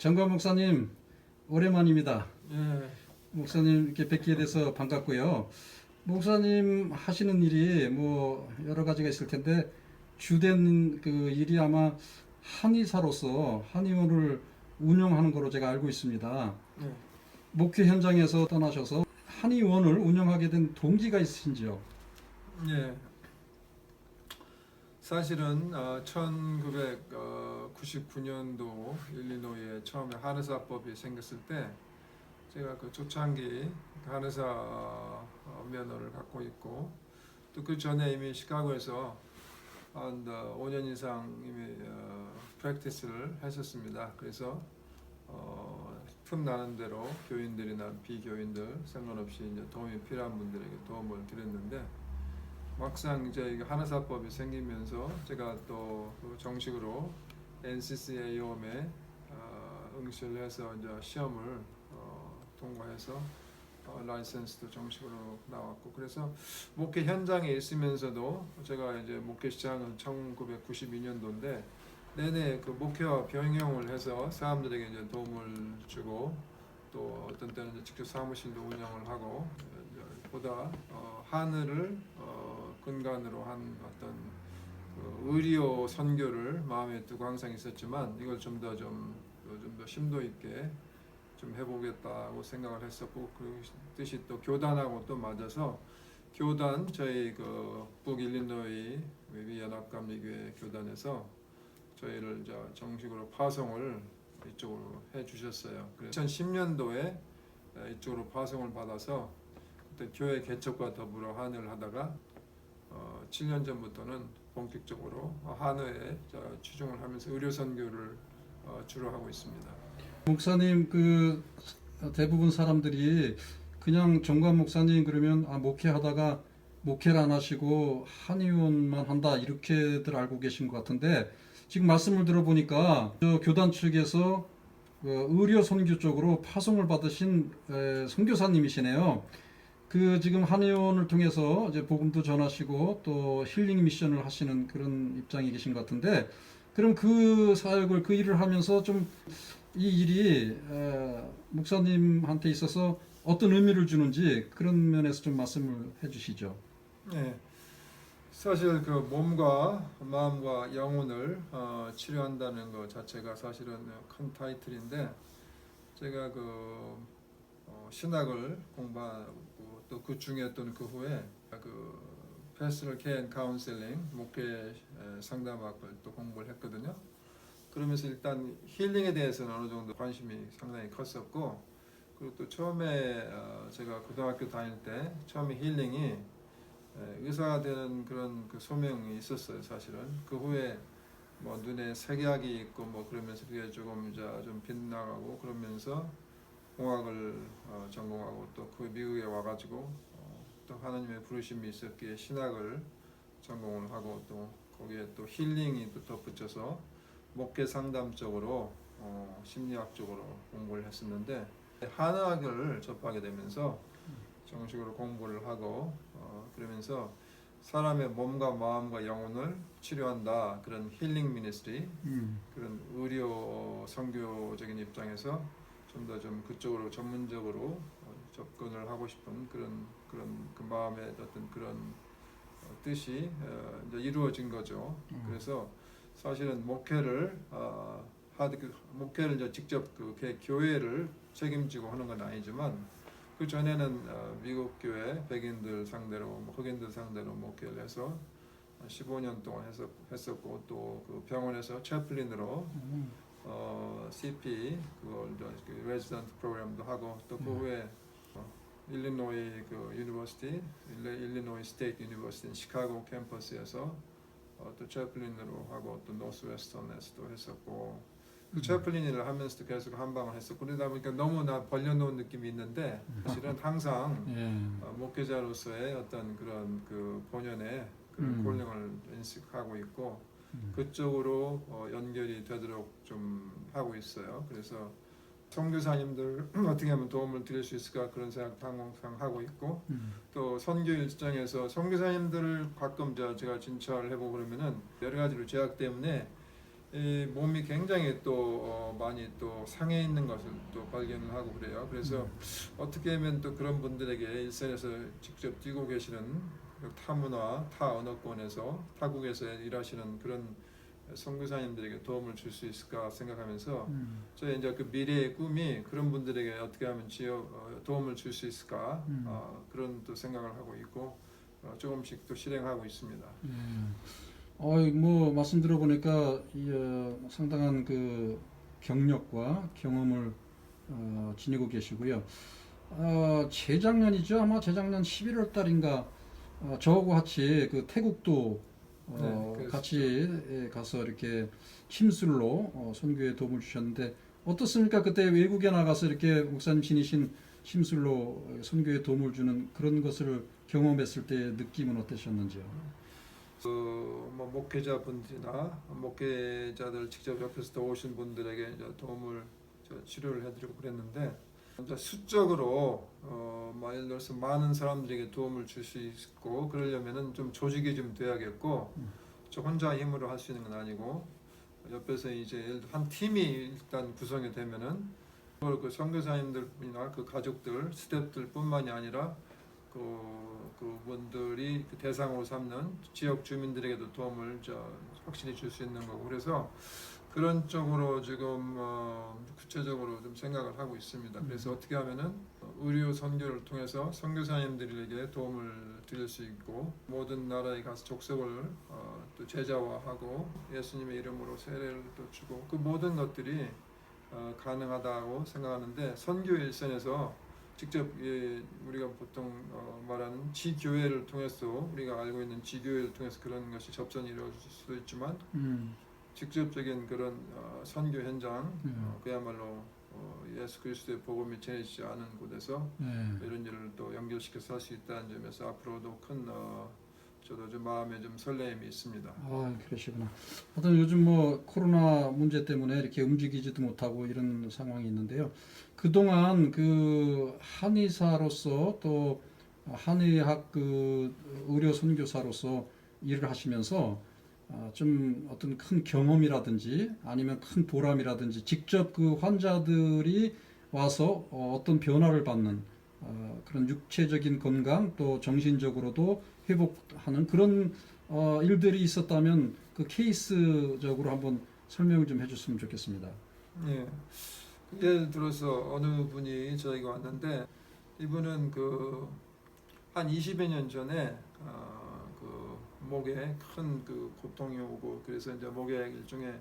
정관 목사님 오랜만입니다. 예, 목사님 이렇게 뵙게 돼서 반갑고요. 목사님 하시는 일이 뭐 여러 가지가 있을 텐데 주된 그 일이 아마 한의사로서 한의원을 운영하는 거로 제가 알고 있습니다. 예, 목회 현장에서 떠나셔서 한의원을 운영하게 된 동기가 있으신지요? 예. 사실은 1999년도 일리노이에 처음에 한의사법이 생겼을 때 제가 그 초창기 한의사 면허를 갖고 있고 또 그 전에 이미 시카고에서 한 5년 이상 이미 프랙티스를 했었습니다. 그래서 틈 나는 대로 교인들이나 비교인들 상관없이 이제 도움이 필요한 분들에게 도움을 드렸는데 막상 이제 한의사법이 생기면서 제가 또 정식으로 NCCAOM에 응시를 해서 이제 시험을 통과해서 라이센스도 정식으로 나왔고 그래서 목회 현장에 있으면서도 제가 이제 목회 시작은 1992년도인데 내내 그 목회와 병행을 해서 사람들에게 이제 도움을 주고 또 어떤 때는 이제 직접 사무실도 운영을 하고 보다 하늘을 근간으로 한 어떤 그 의료 선교를 마음에 두고 항상 있었지만 이걸 좀 더 심도 있게 좀 해보겠다고 생각을 했었고 그 뜻이 또 교단하고 또 맞아서 교단 저희 그 북일리노이 외비연합감리교회 교단에서 저희를 이제 정식으로 파송을 이쪽으로 해주셨어요. 그래서 2010년도에 이쪽으로 파송을 받아서 그때 교회 개척과 더불어 한의를 하다가 7년 전부터는 본격적으로 한의에 치중을 하면서 의료 선교를 주로 하고 있습니다. 목사님 그 대부분 사람들이 그냥 정관 목사님 그러면 목회하다가 목회를 안 하시고 한의원만 한다 이렇게들 알고 계신 것 같은데 지금 말씀을 들어보니까 저 교단 측에서 의료 선교 쪽으로 파송을 받으신 선교사님이시네요. 그 지금 한의원을 통해서 이제 복음도 전하시고 또 힐링 미션을 하시는 그런 입장에 계신 것 같은데 그럼 그 사역을 그 일을 하면서 좀 이 일이 목사님한테 있어서 어떤 의미를 주는지 그런 면에서 좀 말씀을 해주시죠. 네, 사실 그 몸과 마음과 영혼을 치료한다는 것 자체가 사실은 큰 타이틀인데 제가 그 신학을 공부하고 또 그 중에 또는 그 후에 그 패스럴 케어 카운셀링 목회 상담학을 또 공부를 했거든요. 그러면서 일단 힐링에 대해서는 어느 정도 관심이 상당히 컸었고 그리고 또 처음에 제가 고등학교 다닐 때 처음에 힐링이 의사가 되는 그런 그 소명이 있었어요. 사실은 그 후에 뭐 눈에 색약이 있고 뭐 그러면서 그게 조금 이제 좀 빗나가고 그러면서 공학을 전공하고 또 그 미국에 와가지고 또 하나님의 부르심이 있었기에 신학을 전공을 하고 또 거기에 또 힐링이 또 덧붙여서 목회 상담 쪽으로 심리학 쪽으로 공부를 했었는데 한의학을 접하게 되면서 정식으로 공부를 하고 그러면서 사람의 몸과 마음과 영혼을 치료한다 그런 힐링 미니스트리 그런 의료 선교적인 입장에서 좀 더 좀 그쪽으로 전문적으로 접근을 하고 싶은 그런 그 마음의 어떤 그런 뜻이 이제 이루어진 거죠. 그래서 사실은 목회를 목회를 이제 직접 그 교회를 책임지고 하는 건 아니지만 그 전에는 미국 교회 백인들 상대로 흑인들 상대로 목회를 해서 15년 동안 했었고 또 그 병원에서 채플린으로 CP 그걸 그 레지던트 프로그램도 하고 또 그 후에 일리노이 그 유니버시티 일리노이 스테이트 유니버시티 시카고 캠퍼스에서 또 채플린으로 하고 또 노스웨스턴에서도 했었고 그 채플린 일을 하면서도 계속 한방을 했었고 그러다 보니까 너무 나 벌려놓은 느낌이 있는데 사실은 항상 목회자로서의 어떤 그런 그 본연의 그런 콜링을 인식하고 있고 그쪽으로 연결이 되도록 좀 하고 있어요. 그래서 선교사님들 어떻게 하면 도움을 드릴 수 있을까 그런 생각도 항상 하고 있고 또 선교 일정에서 선교사님들을 가끔 제가 진찰을 해보고 그러면은 여러 가지로 제약 때문에 이 몸이 굉장히 또 많이 또 상해 있는 것을 또 발견을 하고 그래요. 그래서 어떻게 하면 또 그런 분들에게 일선에서 직접 뛰고 계시는 그 타문화, 타 언어권에서 타국에서 일하시는 그런 선교사님들에게 도움을 줄 수 있을까 생각하면서 저희 이제 그 미래의 꿈이 그런 분들에게 어떻게 하면 도움을 줄 수 있을까 그런 또 생각을 하고 있고 조금씩 또 실행하고 있습니다. 뭐 말씀 들어보니까 상당한 그 경력과 경험을 지니고 계시고요. 재작년이죠. 아마 재작년 11월 달인가 저하고 같이 그 태국도 그랬었죠. 같이 가서 이렇게 심술로 선교에 도움을 주셨는데 어떻습니까? 그때 외국에 나가서 이렇게 목사님 지니신 심술로 선교에 도움을 주는 그런 것을 경험했을 때 느낌은 어떠셨는지요? 뭐 목회자분들이나 목회자들 직접 옆에서 도우신 분들에게 이제 도움을 치료를 해드리고 그랬는데 이제 수적으로 뭐 예를 들어서 많은 사람들에게 도움을 줄 수 있고 그러려면은 좀 조직이 좀 돼야겠고 저 혼자 힘으로 할 수 있는 건 아니고 옆에서 이제 예를 들어 한 팀이 일단 구성이 되면은 그 선교사님들이나 그 가족들 스태프들뿐만이 아니라 그분들이 그 대상으로 삼는 지역 주민들에게도 도움을 확실히 줄 수 있는 거고 그래서 그런 쪽으로 지금 구체적으로 좀 생각을 하고 있습니다. 그래서 어떻게 하면은 의료 선교를 통해서 선교사님들에게 도움을 드릴 수 있고 모든 나라에 가서 족속을 또 제자화하고 예수님의 이름으로 세례를 또 주고 그 모든 것들이 가능하다고 생각하는데 선교 일선에서 직접 우리가 보통 말하는 지교회를 통해서 우리가 알고 있는 지교회를 통해서 그런 것이 접선이 이루어질 수도 있지만 직접적인 그런 선교 현장 그야말로 예수 그리스도의 복음이 전해지지 않은 곳에서 이런 일을 또 연결시켜서 할 수 있다는 점에서 앞으로도 큰 저도 좀 마음에 좀 설레임이 있습니다. 그러시구나. 하여튼 요즘 뭐 코로나 문제 때문에 이렇게 움직이지도 못하고 이런 상황이 있는데요. 그동안 그 한의사로서 또 한의학 그 의료 선교사로서 일을 하시면서 좀 어떤 큰 경험이라든지 아니면 큰 보람이라든지 직접 그 환자들이 와서 어떤 변화를 받는 그런 육체적인 건강 또 정신적으로도 회복하는 그런 일들이 있었다면 그 케이스적으로 한번 설명을 좀 해줬으면 좋겠습니다. 예. 예를 들어서 어느 분이 저희가 왔는데 이분은 한 20여 년 전에 그 목에 큰 그 고통이 오고 그래서 이제 목에 일종의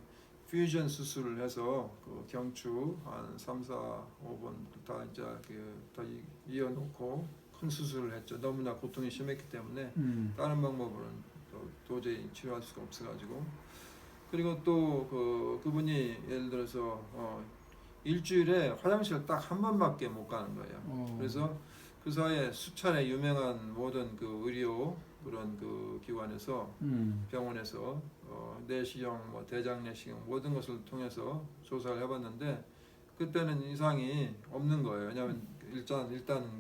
퓨전 수술을 해서 그 경추 한 3, 4, 5번 다 이제 다 이어놓고 큰 수술을 했죠. 너무나 고통이 심했기 때문에 다른 방법으로는 도저히 치료할 수가 없어가지고 그리고 또 그분이 예를 들어서 일주일에 화장실 딱 한 번밖에 못 가는 거예요. 그래서 그 사이에 수차례 유명한 모든 그 의료 그런 그 기관에서 병원에서 내시경, 뭐 대장 내시경 모든 것을 통해서 조사를 해봤는데 그때는 이상이 없는 거예요. 왜냐하면 일단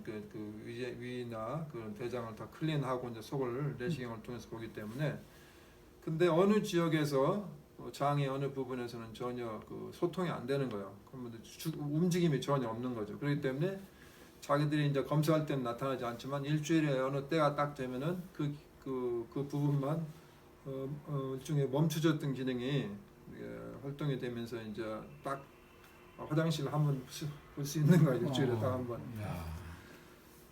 그 위나 그 대장을 다 클린하고 이제 속을 내시경을 통해서 보기 때문에 근데 어느 지역에서 장의 어느 부분에서는 전혀 그 소통이 안 되는 거예요. 그러면 움직임이 전혀 없는 거죠. 그렇기 때문에 자기들이 이제 검사할 때는 나타나지 않지만 일주일에 어느 때가 딱 되면은 그 부분만 일종의 멈춰졌던 기능이 활동이 되면서 이제 딱 화장실 한번 볼 수 있는 거예요. 일주일에 딱 한 번.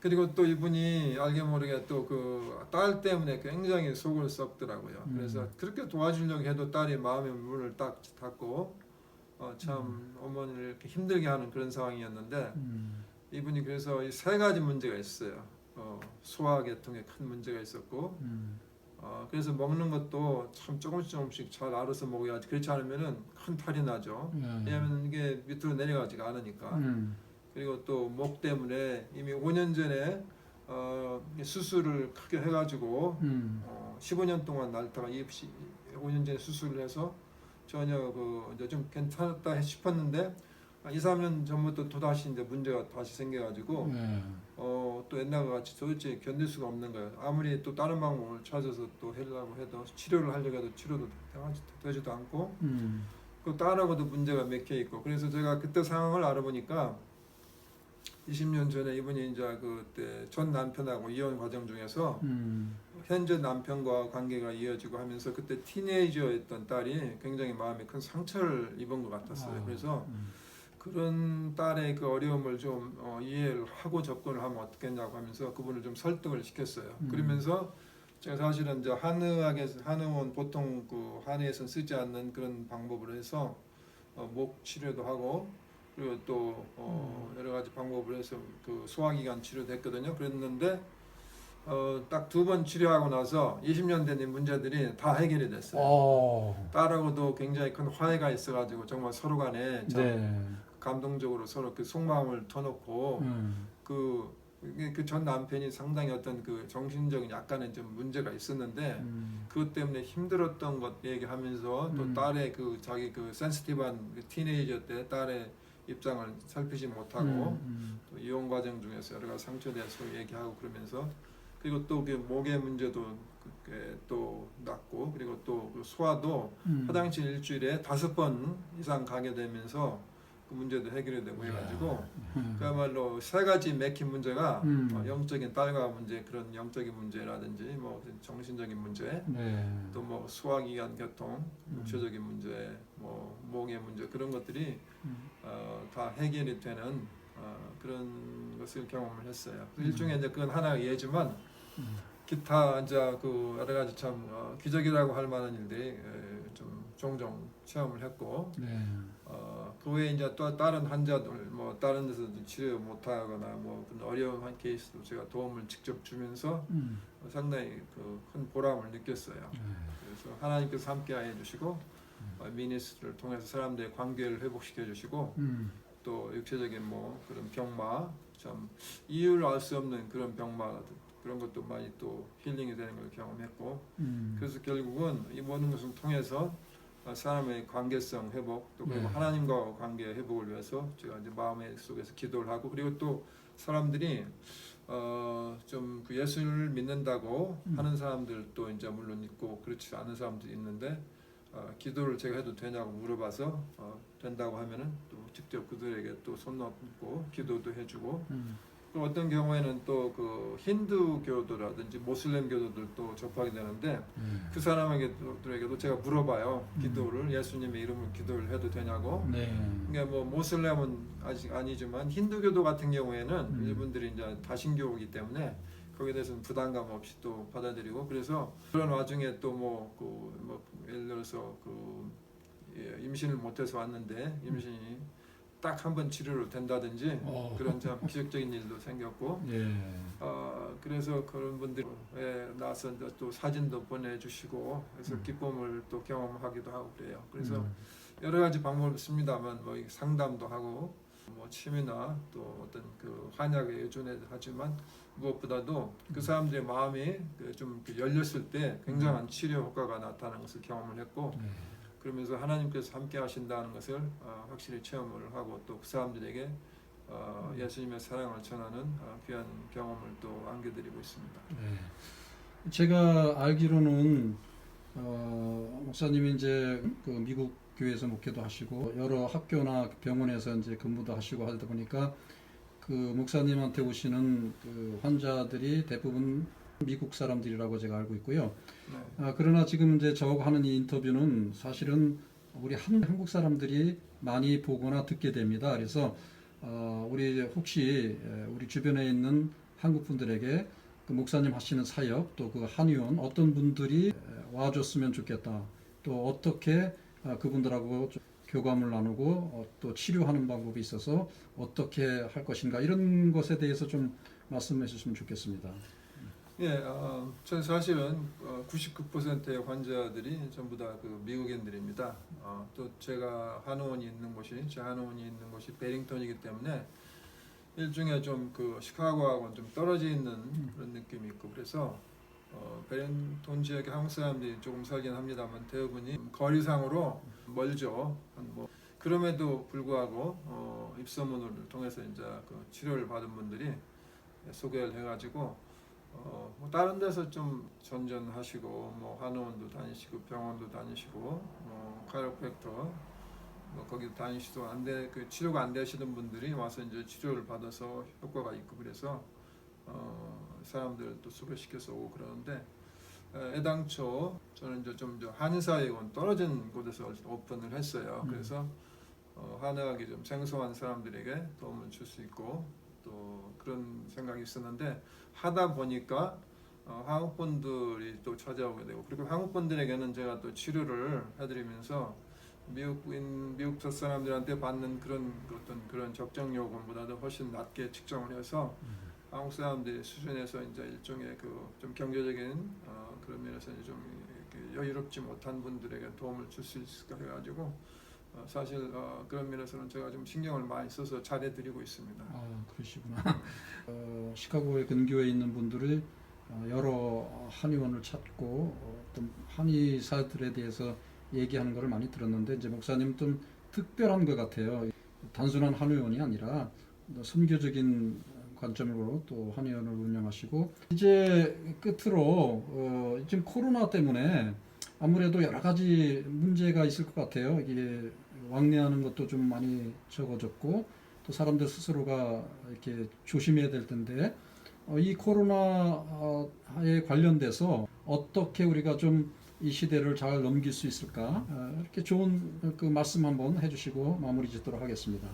그리고 또 이분이 알게 모르게 또 그 딸 때문에 굉장히 속을 썩더라고요. 그래서 그렇게 도와주려고 해도 딸이 마음의 문을 딱 닫고 참 어머니를 이렇게 힘들게 하는 그런 상황이었는데 이분이 그래서 이 세 가지 문제가 있어요. 소화계통에 큰 문제가 있었고 그래서 먹는 것도 참 조금씩 잘 알아서 먹어야지 그렇지 않으면은 큰 탈이 나죠. 왜냐하면 이게 밑으로 내려가지가 않으니까. 그리고 또 목 때문에 이미 5년 전에 수술을 크게 해가지고 15년 동안 앓다가 5년 전에 수술을 해서 전혀 이제 좀 괜찮았다 싶었는데 2, 3년 전부터 또 다시 이제 문제가 다시 생겨가지고 네. 또 옛날과 같이 도대체 견딜 수가 없는 거예요. 아무리 또 다른 방법을 찾아서 또 하려고 해도 치료를 하려고 해도 치료도 되지도 않고 그 딸하고도 문제가 맥혀 있고 그래서 제가 그때 상황을 알아보니까 20년 전에 이분이 이제 그때 전 남편하고 이혼 과정 중에서 현재 남편과 관계가 이어지고 하면서 그때 티네이저였던 딸이 굉장히 마음에 큰 상처를 입은 것 같았어요. 그래서 그런 딸의 그 어려움을 좀 이해를 하고 접근을 하면 어떻겠냐고 하면서 그분을 좀 설득을 시켰어요. 그러면서 제가 사실은 이제 한의원 보통 그 한의에서 쓰지 않는 그런 방법을 해서 목 치료도 하고 그리고 또 여러 가지 방법을 해서 그 소화기관 치료도 했거든요. 그랬는데 딱 2번 치료하고 나서 20년 된 이 문제들이 다 해결이 됐어요. 딸하고도 굉장히 큰 화해가 있어가지고 정말 서로 간에 참 네. 감동적으로 서로 그 속마음을 터놓고 그 전 남편이 상당히 어떤 그 정신적인 약간의 좀 문제가 있었는데 그것 때문에 힘들었던 것 얘기하면서 또 딸의 그 자기 그 센시티브한 그 티네이저 때 딸의 입장을 살피지 못하고 또 이혼 과정 중에서 여러 가지 상처돼서 얘기하고 그러면서 그리고 또 그 목의 문제도 또 낫고 그리고 또 그 소화도 화장실 일주일에 5번 이상 가게 되면서 그 문제도 해결이 되고 해가지고 그야말로 3가지 맥힌 문제가 영적인 딸과 문제 그런 영적인 문제라든지 뭐 정신적인 문제 네. 또 뭐 소화기관 교통 육체적인 문제 뭐 목의 문제 그런 것들이 다 해결이 되는 그런 것을 경험을 했어요. 일종의 이제 그건 하나의 예지만 기타 이제 그 여러 가지 참 기적이라고 할 만한 일들이 좀 종종 체험을 했고 네. 그 외에 이제 또 다른 환자들 뭐 다른 데서 치료 못하거나 뭐 그런 어려운 한 케이스도 제가 도움을 직접 주면서 상당히 그 큰 보람을 느꼈어요. 그래서 하나님께서 함께해 주시고 미니스트를 통해서 사람들의 관계를 회복시켜 주시고 또 육체적인 뭐 그런 병마 참 이유를 알 수 없는 그런 병마 그런 것도 많이 또 힐링이 되는 걸 경험했고 그래서 결국은 이 모든 것을 통해서 사람의 관계성 회복 또 그리고 네. 하나님과 관계 회복을 위해서 제가 이제 마음의 속에서 기도를 하고 그리고 또 사람들이 좀 그 예수를 믿는다고 하는 사람들도 이제 물론 있고 그렇지 않은 사람도 있는데 기도를 제가 해도 되냐고 물어봐서 된다고 하면은 또 직접 그들에게 또 손 놓고 기도도 해주고 또 어떤 경우에는 또 그 힌두교도라든지 모슬렘 교도들도 접하게 되는데 그 사람에게도 제가 물어봐요. 기도를 예수님의 이름으로 기도를 해도 되냐고. 네. 그러니까 뭐 모슬렘은 아직 아니지만 힌두교도 같은 경우에는 이분들이 이제 다신교이기 때문에 거기에 대해서는 부담감 없이 또 받아들이고 그래서 그런 와중에 또 뭐 예를 들어서 임신을 못해서 왔는데 임신이 딱 한 번 치료로 된다든지 그런 참 기적적인 일도 생겼고 예. 그래서 그런 분들에 나서 또 사진도 보내주시고 그래서 기쁨을 또 경험하기도 하고 그래요. 그래서 여러 가지 방법을 씁니다만 뭐 상담도 하고 뭐 침이나 또 어떤 그 한약에 의존하지만 무엇보다도 그 사람들의 마음이 좀 열렸을 때 굉장한 치료 효과가 나타나는 것을 경험을 했고 그러면서 하나님께서 함께 하신다는 것을 확실히 체험을 하고 또 그 사람들에게 예수님의 사랑을 전하는 귀한 경험을 또 안겨드리고 있습니다. 네. 제가 알기로는 목사님이 이제 그 미국 교회에서 목회도 하시고 여러 학교나 병원에서 이제 근무도 하시고 하다 보니까 그 목사님한테 오시는 그 환자들이 대부분 미국 사람들이라고 제가 알고 있고요. 네. 그러나 지금 이제 저하고 하는 이 인터뷰는 사실은 우리 한국 사람들이 많이 보거나 듣게 됩니다. 그래서 우리 혹시 우리 주변에 있는 한국 분들에게 그 목사님 하시는 사역 또 그 한의원 어떤 분들이 와줬으면 좋겠다. 또 어떻게 그분들하고 좀 교감을 나누고 또 치료하는 방법이 있어서 어떻게 할 것인가 이런 것에 대해서 좀 말씀해 주시면 좋겠습니다. 예, 전 사실은 99%의 환자들이 전부 다 그 미국인들입니다. 또 제가 한의원이 있는 곳이 제 한의원이 있는 곳이 베링턴이기 때문에 일종의 좀 그 시카고하고는 좀 떨어져 있는 그런 느낌이 있고 그래서 베링턴 지역의 한국 사람들이 조금 살긴 합니다만 대부분이 거리상으로 멀죠. 뭐 그럼에도 불구하고 입소문을 통해서 이제 그 치료를 받은 분들이 소개를 해가지고 뭐 다른 데서 좀 전전하시고 뭐 한의원도 다니시고 병원도 다니시고 뭐 카이로프랙터 뭐 거기도 다니시도 안돼 그 치료가 안 되시는 분들이 와서 이제 치료를 받아서 효과가 있고 그래서 사람들도 소개시켜서 오고 그러는데 애당초 저는 이제 좀 한의사에 떨어진 곳에서 오픈을 했어요. 그래서 한의학이 좀 생소한 사람들에게 도움을 줄 수 있고 또 그런 생각이 있었는데 하다 보니까 한국 분들이 또 찾아오게 되고 그리고 한국 분들에게는 제가 또 치료를 해드리면서 미국 사람들한테 받는 그런 어떤 그런 적정 요금보다도 훨씬 낮게 측정을 해서 한국 사람들의 수준에서 이제 일종의 그 좀 경제적인 그런 면에서 좀 이렇게 여유롭지 못한 분들에게 도움을 줄 수 있을까 해가지고 사실 그런 면에서는 제가 좀 신경을 많이 써서 잘해드리고 있습니다. 아, 그러시구나. 시카고의 근교에 있는 분들이 여러 한의원을 찾고 어떤 한의사들에 대해서 얘기하는 것을 많이 들었는데 이제 목사님 좀 특별한 것 같아요. 단순한 한의원이 아니라 선교적인 관점으로 또 한의원을 운영하시고 이제 끝으로 지금 코로나 때문에 아무래도 여러 가지 문제가 있을 것 같아요. 이게 왕래하는 것도 좀 많이 적어졌고 또 사람들 스스로가 이렇게 조심해야 될 텐데 이 코로나에 관련돼서 어떻게 우리가 좀 이 시대를 잘 넘길 수 있을까? 이렇게 좋은 그 말씀 한번 해주시고 마무리 짓도록 하겠습니다.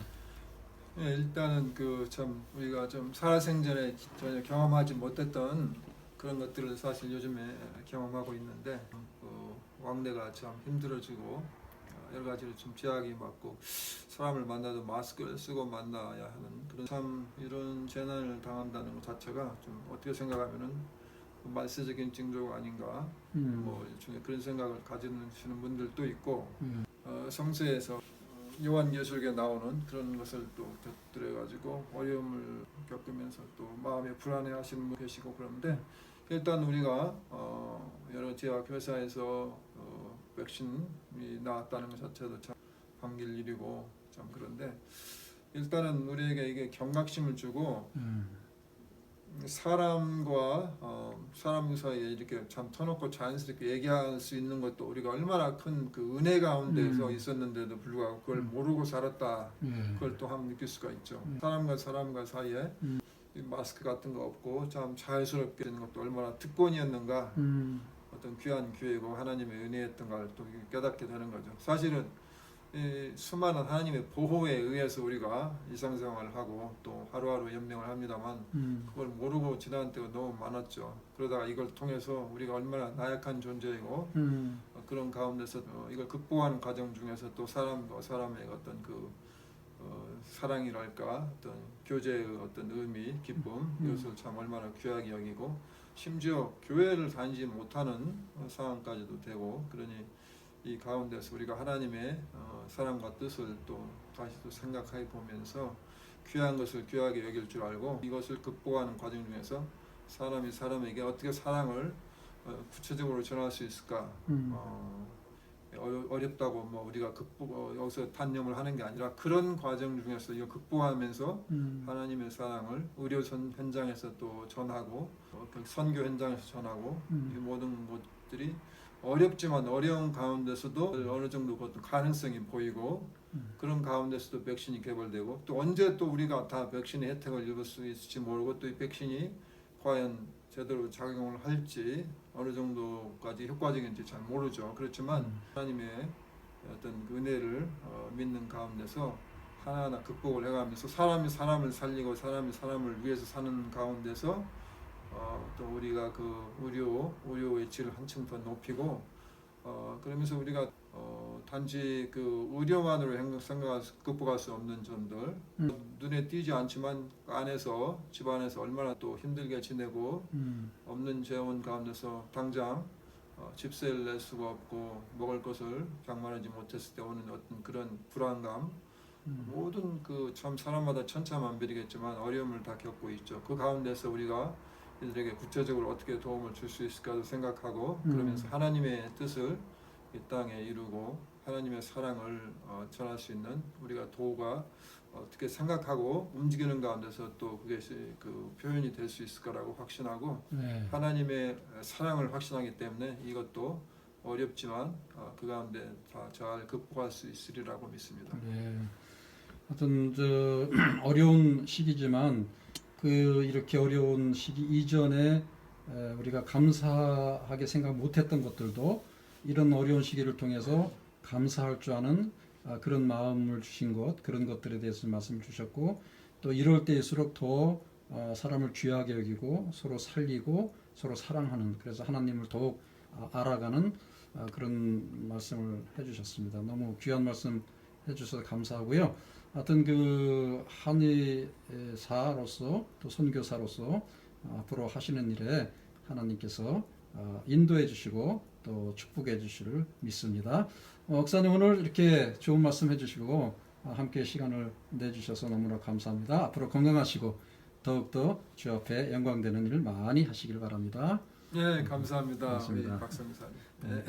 예, 일단은 그 참 우리가 좀 살아생전에 전혀 경험하지 못했던 그런 것들을 사실 요즘에 경험하고 있는데 왕래가 참 힘들어지고 여러 가지로 좀 제약이 많고 사람을 만나도 마스크를 쓰고 만나야 하는 그런 참 이런 재난을 당한다는 것 자체가 좀 어떻게 생각하면은 말세적인 징조가 아닌가 뭐 일종의 그런 생각을 가지시는 분들도 있고 성서에서 요한계시록에 나오는 그런 것을 또 곁들여가지고 어려움을 겪으면서 또 마음에 불안해하시는 분 계시고 그런데 일단 우리가 여러 제약 회사에서 백신이 나왔다는 것 자체도 참 반길 일이고 참 그런데 일단은 우리에게 이게 경각심을 주고 사람과 사람 사이에 이렇게 참 터놓고 자연스럽게 얘기할 수 있는 것도 우리가 얼마나 큰 그 은혜 가운데서 있었는데도 불구하고 그걸 모르고 살았다. 그걸 또 한번 느낄 수가 있죠. 사람과 사이에 이 마스크 같은 거 없고 참 자유스럽게 되는 것도 얼마나 특권이었는가. 어떤 귀한 기회고 하나님의 은혜였던가를 또 깨닫게 되는 거죠. 사실은 이 수많은 하나님의 보호에 의해서 우리가 일상생활을 하고 또 하루하루 연명을 합니다만 그걸 모르고 지나간 때가 너무 많았죠. 그러다가 이걸 통해서 우리가 얼마나 나약한 존재이고 그런 가운데서 이걸 극복하는 과정 중에서 또 사람과 사람의 어떤 그 사랑이랄까 어떤 교제의 어떤 의미, 기쁨 이것을 참 얼마나 귀하게 여기고 심지어 교회를 다니지 못하는 상황까지도 되고 그러니 이 가운데서 우리가 하나님의 사랑과 뜻을 또 다시 또 생각해 보면서 귀한 것을 귀하게 여길 줄 알고 이것을 극복하는 과정 중에서 사람이 사람에게 어떻게 사랑을 구체적으로 전할 수 있을까? 어렵다고 뭐 우리가 여기서 단념을 하는 게 아니라 그런 과정 중에서 이거 극복하면서 하나님의 사랑을 의료 현장에서 또 전하고 그 선교 현장에서 전하고 이 모든 것들이 어렵지만 어려운 가운데서도 어느 정도 그 가능성이 보이고 그런 가운데서도 백신이 개발되고 또 언제 또 우리가 다 백신의 혜택을 입을 수 있을지 모르고 또 이 백신이 과연 제대로 작용을 할지 어느 정도까지 효과적인지 잘 모르죠. 그렇지만 하나님의 어떤 은혜를 믿는 가운데서 하나하나 극복을 해가면서 사람이 사람을 살리고 사람이 사람을 위해서 사는 가운데서 또 우리가 그 의료의 질을 한층 더 높이고 그러면서 우리가 단지 그 의료만으로 극복할 수 없는 점들 눈에 띄지 않지만 안에서 집안에서 얼마나 또 힘들게 지내고 없는 재원 가운데서 당장 집세를 낼 수가 없고 먹을 것을 장만하지 못했을 때 오는 어떤 그런 불안감 모든 그 참 사람마다 천차만별이겠지만 어려움을 다 겪고 있죠. 그 가운데서 우리가 이들에게 구체적으로 어떻게 도움을 줄 수 있을까도 생각하고 그러면서 하나님의 뜻을 이 땅에 이루고 하나님의 사랑을 전할 수 있는 우리가 도가 어떻게 생각하고 움직이는 가운데서 또 그것이 그 표현이 될 수 있을 거라고 확신하고 네. 하나님의 사랑을 확신하기 때문에 이것도 어렵지만 그 가운데 다 잘 극복할 수 있으리라고 믿습니다. 네. 하여튼 어려운 시기지만 이렇게 어려운 시기 이전에 우리가 감사하게 생각 못했던 것들도 이런 어려운 시기를 통해서 감사할 줄 아는 그런 마음을 주신 것, 그런 것들에 대해서 말씀 주셨고, 또 이럴 때일수록 더 사람을 귀하게 여기고 서로 살리고 서로 사랑하는, 그래서 하나님을 더욱 알아가는 그런 말씀을 해주셨습니다. 너무 귀한 말씀 해주셔서 감사하고요. 하여튼 한의사로서 또 선교사로서 앞으로 하시는 일에 하나님께서 인도해 주시고 또 축복해 주시를 믿습니다. 목사님 오늘 이렇게 좋은 말씀 해주시고 함께 시간을 내주셔서 너무나 감사합니다. 앞으로 건강하시고 더욱더 주 앞에 영광되는 일 많이 하시길 바랍니다. 네, 감사합니다. 고맙습니다. 우리 박성사님. 네.